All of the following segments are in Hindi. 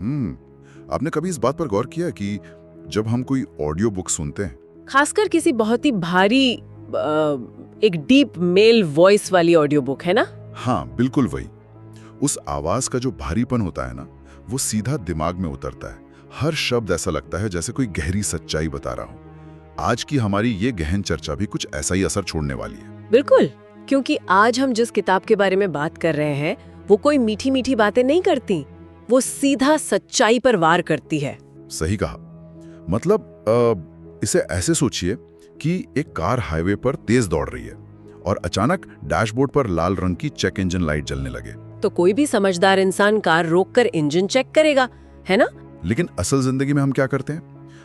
आपने कभी इस बात पर गौर किया कि जब हम कोई ऑडियो बुक सुनते हैं, खासकर किसी बहुत ही भारी एक डीप मेल वॉइस वाली ऑडियो बुक है ना? हाँ बिल्कुल वही, उस आवाज का जो भारीपन होता है ना, वो सीधा दिमाग में उतरता है। हर शब्द ऐसा लगता है जैसे कोई गहरी सच्चाई बता रहा हो। आज की हमारी ये गहन चर्चा भी कुछ ऐसा ही असर छोड़ने वाली है। बिल्कुल, क्योंकि आज हम जिस किताब के बारे में बात कर रहे हैं वो कोई मीठी मीठी बातें नहीं करती, वो सीधा सच्चाई पर वार करती है। सही कहा। मतलब इसे ऐसे सोचिए कि एक कार हाईवे पर तेज दौड़ रही है और अचानक डैशबोर्ड पर लाल रंग की चेक इंजन लाइट जलने लगे। तो कोई भी समझदार इंसान कार रोककर इंजन चेक करेगा, है ना? लेकिन असल जिंदगी में हम क्या करते हैं?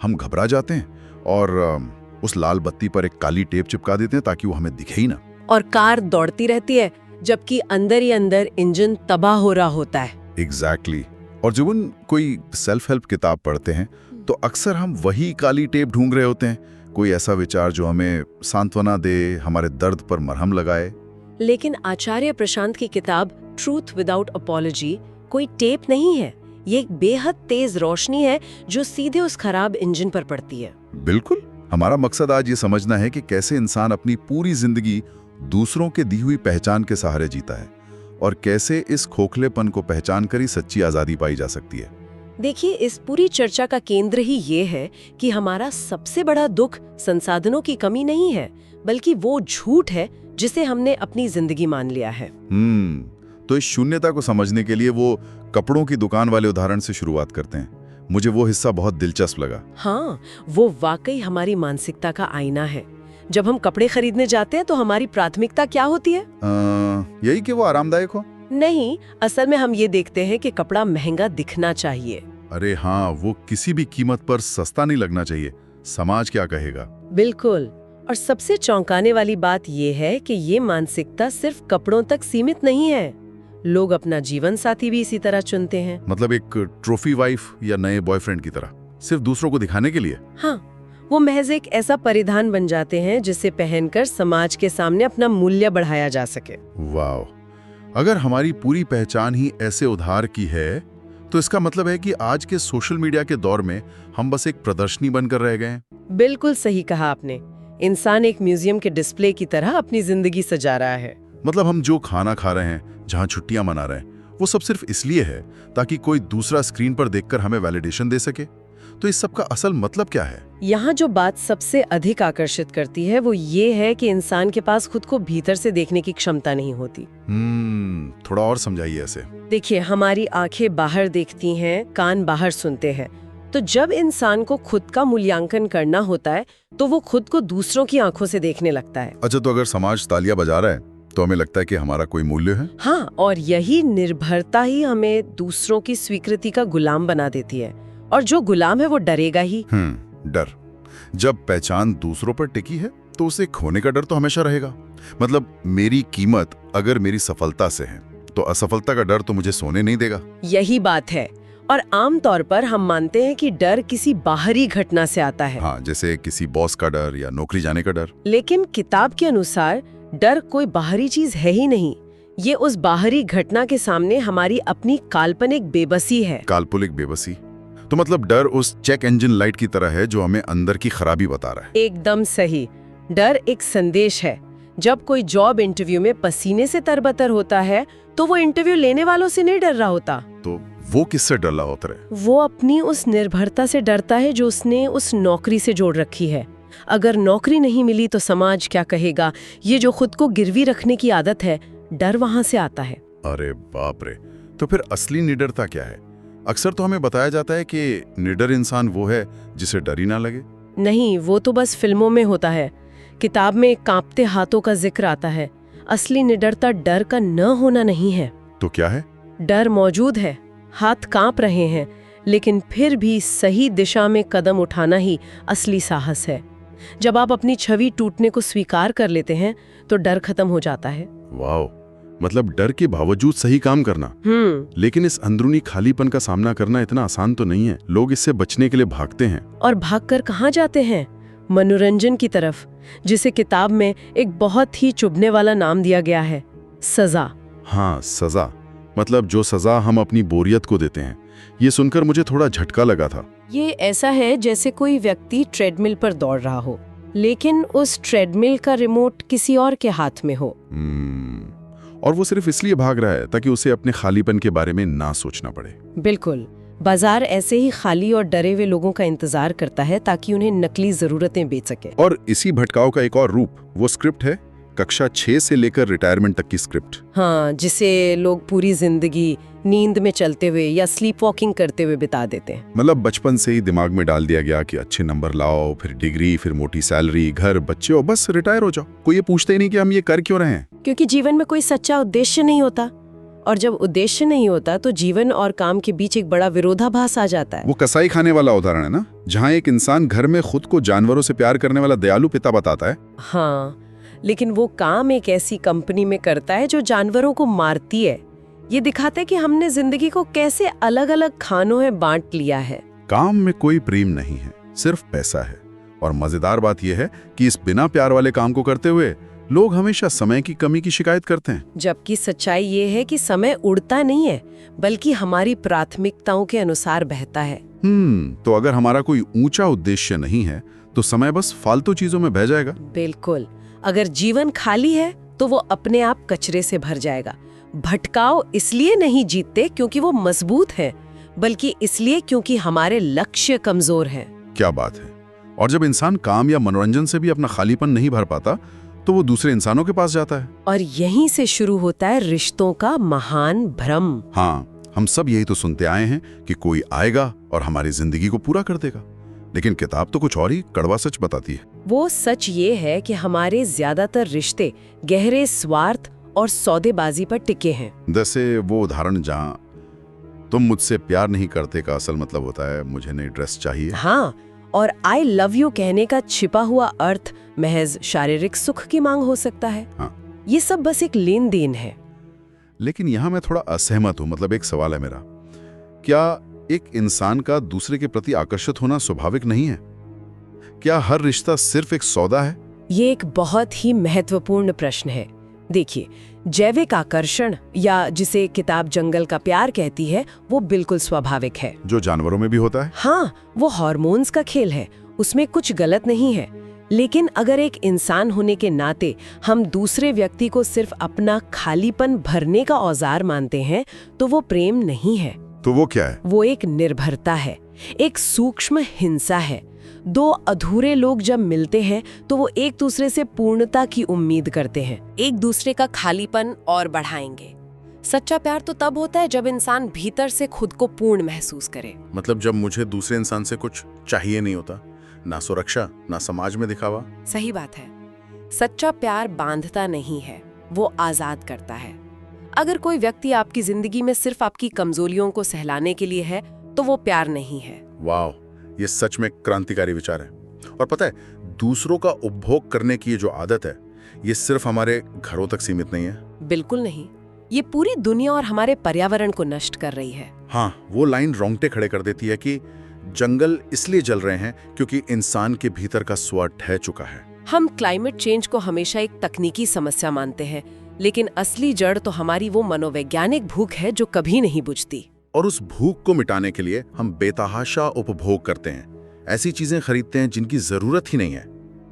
हम घबरा जाते हैं और उस लाल बत्ती पर एक काली टेप चिपका देते हैं ताकि वो हमें दिखे ही ना। और कार दौड़ती रहती है जबकि अंदर ही अंदर इंजन तबाह हो रहा होता है। एग्जैक्टली। और जब हम कोई सेल्फ हेल्प किताब पढ़ते हैं तो अक्सर हम वही काली टेप ढूंढ रहे होते हैं, कोई ऐसा विचार जो हमें सांत्वना दे, हमारे दर्द पर मरहम लगाए। लेकिन आचार्य प्रशांत की किताब ट्रूथ विदाउट अपॉलॉजी कोई टेप नहीं है, ये एक बेहद तेज रोशनी है जो सीधे उस खराब इंजन पर पड़ती है। बिल्कुल। हमारा मकसद आज ये समझना है कि कैसे इंसान अपनी पूरी जिंदगी दूसरों के दी हुई पहचान के सहारे जीता है और कैसे इस खोखलेपन को पहचान कर ही सच्ची आजादी पाई जा सकती है। देखिए, इस पूरी चर्चा का केंद्र ही ये है कि हमारा सबसे बड़ा दुख संसाधनों की कमी नहीं है, बल्कि वो झूठ है जिसे हमने अपनी जिंदगी मान लिया है। तो इस शून्यता को समझने के लिए वो कपड़ों की दुकान वाले उदाहरण से शुरुआत करते हैं। मुझे वो हिस्सा बहुत दिलचस्प लगा। हाँ, वो वाकई हमारी मानसिकता का आईना है। जब हम कपड़े खरीदने जाते हैं तो हमारी प्राथमिकता क्या होती है? यही कि वो आरामदायक हो? नहीं, असल में हम ये देखते हैं कि कपड़ा महंगा दिखना चाहिए। अरे हाँ, वो किसी भी कीमत पर सस्ता नहीं लगना चाहिए। समाज क्या कहेगा? बिल्कुल। और सबसे चौंकाने वाली बात ये है कि ये मानसिकता सिर्फ कपड़ों तक सीमित नहीं है। लोग अपना जीवन साथी भी इसी तरह चुनते हैं। मतलब एक ट्रॉफी वाइफ या नए बॉयफ्रेंड की तरह, सिर्फ दूसरों को दिखाने के लिए। हाँ, वो महज एक ऐसा परिधान बन जाते हैं जिसे पहनकर समाज के सामने अपना मूल्य बढ़ाया जा सके। वाह! अगर हमारी पूरी पहचान ही ऐसे उधार की है तो इसका मतलब है कि आज के सोशल मीडिया के दौर में हम बस एक प्रदर्शनी बनकर रह गए हैं। बिल्कुल सही कहा आपने। इंसान एक म्यूजियम के डिस्प्ले की तरह अपनी जिंदगी सजा रहा है। मतलब हम जो खाना खा रहे हैं, जहां छुट्टियां मना रहे हैं, वो सब सिर्फ इसलिए है ताकि कोई दूसरा स्क्रीन पर देखकर हमें वैलिडेशन दे सके। तो इस सब का असल मतलब क्या है? यहाँ जो बात सबसे अधिक आकर्षित करती है वो ये है कि इंसान के पास खुद को भीतर से देखने की क्षमता नहीं होती। थोड़ा और समझाइए ऐसे। देखिए, हमारी आंखें बाहर देखती हैं, कान बाहर सुनते हैं। तो जब इंसान को खुद का मूल्यांकन करना होता है तो वो खुद को दूसरों की आंखों से देखने लगता है। अच्छा, तो अगर समाज तालियां बजा रहा है तो हमें लगता है कि हमारा कोई मूल्य है। हाँ, और यही निर्भरता ही हमें दूसरों की स्वीकृति का गुलाम बना देती है। और जो गुलाम है वो डरेगा ही। डर। जब पहचान दूसरों पर टिकी है तो उसे खोने का डर तो हमेशा रहेगा। मतलब मेरी कीमत अगर मेरी सफलता से है तो असफलता का डर तो मुझे सोने नहीं देगा। यही बात है। और आम तौर पर हम मानते हैं कि डर किसी बाहरी घटना से आता है। हाँ, जैसे किसी बॉस का डर या नौकरी जाने का डर। लेकिन किताब के अनुसार डर कोई बाहरी चीज है ही नहीं। ये उस बाहरी घटना के सामने हमारी अपनी काल्पनिक बेबसी है। काल्पनिक बेबसी? तो मतलब डर उस चेक इंजन लाइट की तरह है जो हमें अंदर की खराबी बता रहा है। एकदम सही। डर एक संदेश है। जब कोई जॉब इंटरव्यू में पसीने से तरबतर होता है तो वो इंटरव्यू लेने वालों से नहीं डर रहा होता। तो वो किससे डर रहा होता है? वो अपनी उस निर्भरता से डरता है जो उसने उस नौकरी से जोड़ रखी है। अगर नौकरी नहीं मिली तो समाज क्या कहेगा, ये जो खुद को गिरवी रखने की आदत है, डर वहां से आता है। अरे बाप रे! तो फिर असली निडरता क्या है? अक्सर तो हमें बताया जाता है कि निडर इंसान वो है जिसे डर ही ना लगे। नहीं, वो तो बस फिल्मों में होता है। किताब में कांपते हाथों का जिक्र आता है। असली निडरता डर का न होना नहीं है। तो क्या है? डर मौजूद है, हाथ कांप रहे हैं, लेकिन फिर भी सही दिशा में कदम उठाना ही असली साहस है। जब आप अपनी छवि टूटने को स्वीकार कर लेते हैं तो डर खत्म हो जाता है। वाह! मतलब डर के बावजूद सही काम करना। लेकिन इस अंदरूनी खालीपन का सामना करना इतना आसान तो नहीं है। लोग इससे बचने के लिए भागते हैं। और भागकर कहाँ जाते हैं? मनोरंजन की तरफ, जिसे किताब में एक बहुत ही चुभने वाला नाम दिया गया है, सजा। हाँ, सजा। मतलब जो सजा हम अपनी बोरियत को देते हैं ये सुनकर मुझे थोड़ा झटका लगा था। ये ऐसा है जैसे कोई व्यक्ति ट्रेडमिल पर दौड़ रहा हो, लेकिन उस ट्रेडमिल का रिमोट किसी और के हाथ में हो। और वो सिर्फ इसलिए भाग रहा है ताकि उसे अपने खालीपन के बारे में ना सोचना पड़े। बिल्कुल, बाजार ऐसे ही खाली और डरे हुए लोगों का इंतजार करता है ताकि उन्हें नकली जरूरतें बेच सके। और इसी भटकाव का एक और रूप वो स्क्रिप्ट है, कक्षा 6 से लेकर रिटायरमेंट तक की स्क्रिप्ट। हाँ, जिसे लोग पूरी जिंदगी नींद में चलते हुए या स्लीप वॉकिंग करते हुए बिता देते हैं। मतलब बचपन से ही दिमाग में डाल दिया गया कि अच्छे नंबर लाओ, फिर डिग्री, फिर मोटी सैलरी, घर, बच्चे और बस रिटायर हो जाओ। कोई ये पूछते ही नहीं कि हम ये कर क्यों रहे हैं। क्योंकि जीवन में कोई सच्चा उद्देश्य नहीं होता, और जब उद्देश्य नहीं होता तो जीवन और काम के बीच एक बड़ा विरोधाभास आ जाता है। वो कसाई खाने वाला उदाहरण है ना, जहाँ एक इंसान घर में खुद को जानवरों से प्यार करने वाला दयालु पिता बताता है। हाँ, लेकिन वो काम एक ऐसी कंपनी में करता है जो जानवरों को मारती है। ये दिखाता है कि हमने जिंदगी को कैसे अलग अलग खानों में बांट लिया है। काम में कोई प्रेम नहीं है, सिर्फ पैसा है। और मजेदार बात यह है कि इस बिना प्यार वाले काम को करते हुए लोग हमेशा समय की कमी की शिकायत करते हैं। जबकि सच्चाई ये है कि समय उड़ता नहीं है, बल्कि हमारी प्राथमिकताओं के अनुसार बहता है। तो अगर हमारा कोई ऊंचा उद्देश्य नहीं है तो समय बस फालतू चीजों में बह जाएगा। बिल्कुल, अगर जीवन खाली है तो वो अपने आप कचरे से भर जाएगा। भटकाव इसलिए नहीं जीतते क्योंकि वो मजबूत है, बल्कि इसलिए क्योंकि हमारे लक्ष्य कमजोर हैं। क्या बात है। और जब इंसान काम या मनोरंजन से भी अपना खालीपन नहीं भर पाता तो वो दूसरे इंसानों के पास जाता है। और यहीं से शुरू होता है रिश्तों का महान भ्रम। हाँ, हम सब यही तो सुनते आए हैं कि कोई आएगा और हमारी जिंदगी को पूरा कर देगा, लेकिन किताब तो कुछ और ही कड़वा सच बताती है। वो सच ये है कि हमारे ज्यादातर रिश्ते गहरे स्वार्थ और सौदेबाजी पर टिके हैं। जैसे वो उदाहरण जहाँ तुम मुझसे प्यार नहीं करते का असल मतलब होता है मुझे नई ड्रेस चाहिए। हाँ, और आई लव यू कहने का छिपा हुआ अर्थ महज शारीरिक सुख की मांग हो सकता है। हाँ। ये सब बस एक लेन देन है। लेकिन यहाँ मैं थोड़ा असहमत हूँ। मतलब एक सवाल है मेरा, क्या एक इंसान का दूसरे के प्रति आकर्षित होना स्वाभाविक नहीं है? क्या हर रिश्ता सिर्फ एक सौदा है? ये एक बहुत ही महत्वपूर्ण प्रश्न है। देखिए, जैविक आकर्षण या जिसे किताब जंगल का प्यार कहती है, वो बिल्कुल स्वाभाविक है, जो जानवरों में भी होता है। हाँ, वो हार्मोन्स का खेल है, उसमें कुछ गलत नहीं है। लेकिन अगर एक इंसान होने के नाते हम दूसरे व्यक्ति को सिर्फ अपना खालीपन भरने का औजार मानते हैं, तो वो प्रेम नहीं है। तो वो क्या है? वो एक निर्भरता है, एक सूक्ष्म हिंसा है। दो अधूरे लोग जब मिलते हैं तो वो एक दूसरे से पूर्णता की उम्मीद करते हैं, एक दूसरे का खालीपन और बढ़ाएंगे। सच्चा प्यार तो तब होता है जब इंसान भीतर से खुद को पूर्ण महसूस करे। मतलब जब मुझे दूसरे इंसान से कुछ चाहिए नहीं होता, ना सुरक्षा, ना समाज में दिखावा। सही बात है। सच्चा प्यार बांधता नहीं है, वो आजाद करता है। अगर कोई व्यक्ति आपकी जिंदगी में सिर्फ आपकी कमजोरियों को सहलाने के लिए है, तो वो प्यार नहीं है। वाह, ये सच में क्रांतिकारी विचार है। और पता है, दूसरों का उपभोग करने की ये जो आदत है, ये सिर्फ हमारे घरों तक सीमित नहीं है। बिल्कुल नहीं, ये पूरी दुनिया और हमारे पर्यावरण को नष्ट कर रही है। हाँ, वो लाइन रोंगटे खड़े कर देती है कि जंगल इसलिए जल रहे हैं क्योंकि इंसान के भीतर का स्वर ढह चुका है। हम क्लाइमेट चेंज को हमेशा एक तकनीकी समस्या मानते हैं, लेकिन असली जड़ तो हमारी वो मनोवैज्ञानिक भूख है जो कभी नहीं बुझती। और उस भूख को मिटाने के लिए हम बेतहाशा उपभोग करते हैं, ऐसी चीजें खरीदते हैं जिनकी जरूरत ही नहीं है,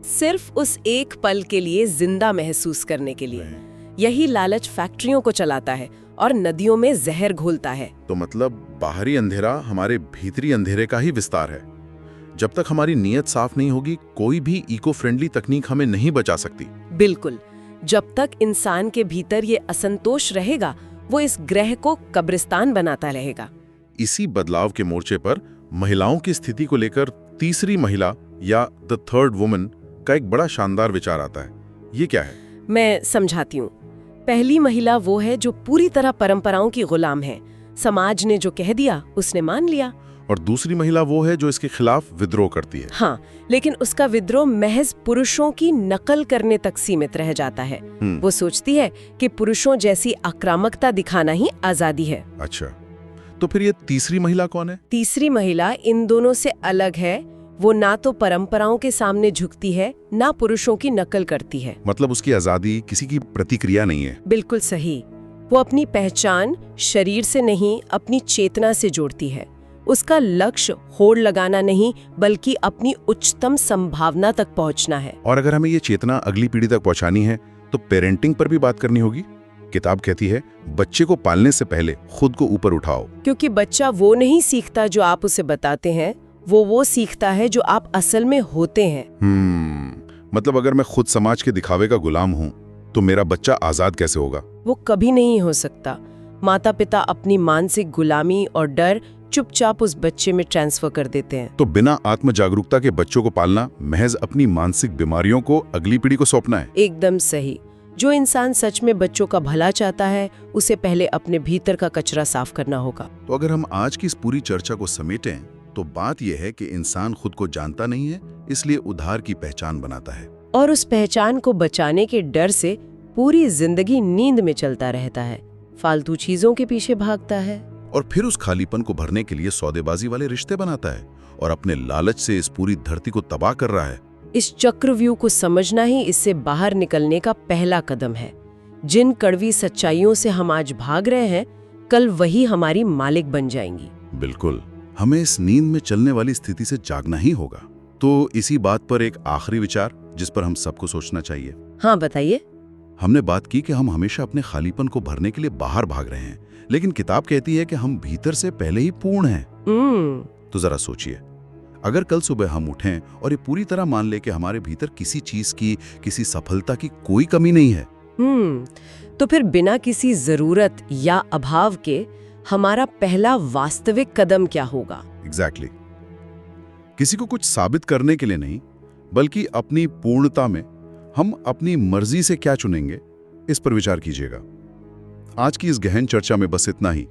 सिर्फ उस एक पल के लिए जिंदा महसूस करने के लिए। यही लालच फैक्ट्रियों को चलाता है और नदियों में जहर घोलता है। तो मतलब बाहरी अंधेरा हमारे भीतरी अंधेरे का ही विस्तार है। जब तक हमारी नीयत साफ नहीं होगी, कोई भी इको फ्रेंडली तकनीक हमें नहीं बचा सकती। बिल्कुल, जब तक इंसान के भीतर ये असंतोष रहेगा, वो इस ग्रह को कब्रिस्तान बनाता रहेगा। इसी बदलाव के मोर्चे पर महिलाओं की स्थिति को लेकर तीसरी महिला या द थर्ड वुमन का एक बड़ा शानदार विचार आता है। ये क्या है? मैं समझाती हूँ। पहली महिला वो है जो पूरी तरह परंपराओं की गुलाम है। समाज ने जो कह दिया उसने मान लिया। और दूसरी महिला वो है जो इसके खिलाफ विद्रोह करती है। हाँ, लेकिन उसका विद्रोह महज पुरुषों की नकल करने तक सीमित रह जाता है। वो सोचती है कि पुरुषों जैसी आक्रामकता दिखाना ही आजादी है। अच्छा, तो फिर ये तीसरी महिला कौन है? तीसरी महिला इन दोनों से अलग है। वो ना तो परंपराओं के सामने झुकती है, ना पुरुषों की नकल करती है। मतलब उसकी आजादी किसी की प्रतिक्रिया नहीं है। बिल्कुल सही। वो अपनी पहचान शरीर से नहीं, अपनी चेतना से जोड़ती है। उसका लक्ष्य होड़ लगाना नहीं, बल्कि अपनी उच्चतम संभावना तक पहुंचना है। और अगर हमें ये चेतना अगली पीढ़ी तक पहुंचानी है तो पेरेंटिंग पर भी बात करनी होगी। किताब कहती है, बच्चे को पालने से पहले खुद को ऊपर उठाओ। क्योंकि बच्चा वो नहीं सीखता जो आप उसे बताते हैं, वो सीखता है जो आप असल में होते हैं। मतलब अगर मैं खुद समाज के दिखावे का गुलाम हूं तो मेरा बच्चा आजाद कैसे होगा? वो कभी नहीं हो सकता। माता पिता अपनी मानसिक गुलामी और डर चुपचाप उस बच्चे में ट्रांसफर कर देते हैं। तो बिना आत्म जागरूकता के बच्चों को पालना महज अपनी मानसिक बीमारियों को अगली पीढ़ी को सौंपना है। एकदम सही। जो इंसान सच में बच्चों का भला चाहता है, उसे पहले अपने भीतर का कचरा साफ करना होगा। तो अगर हम आज की इस पूरी चर्चा को समेटें तो बात यह है कि इंसान खुद को जानता नहीं है, इसलिए उधार की पहचान बनाता है, और उस पहचान को बचाने के डर से पूरी जिंदगी नींद में चलता रहता है, फालतू चीजों के पीछे भागता है, और फिर उस खालीपन को भरने के लिए सौदेबाजी वाले रिश्ते बनाता है और अपने लालच से इस पूरी धरती को तबाह कर रहा है। इस चक्रव्यूह को समझना ही इससे बाहर निकलने का पहला कदम है। जिन कड़वी सच्चाइयों से हम आज भाग रहे हैं, कल वही हमारी मालिक बन जाएंगी। बिल्कुल, हमें इस नींद में चलने वाली स्थिति से जागना ही होगा। तो इसी बात पर एक आखिरी विचार जिस पर हम सबको सोचना चाहिए। हाँ, बताइए। हमने बात की कि हम हमेशा अपने खालीपन को भरने के लिए बाहर भाग रहे हैं, लेकिन किताब कहती है कि हम भीतर से पहले ही पूर्ण हैं। तो जरा सोचिए, अगर कल सुबह हम उठें और ये पूरी तरह मान ले कि हमारे भीतर किसी चीज की, किसी सफलता की कोई कमी नहीं है, तो फिर बिना किसी जरूरत या अभाव के हमारा पहला वास्तविक कदम क्या होगा? एग्जैक्टली। किसी को कुछ साबित करने के लिए नहीं, बल्कि अपनी पूर्णता में हम अपनी मर्जी से क्या चुनेंगे, इस पर विचार कीजिएगा। आज की इस गहन चर्चा में बस इतना ही।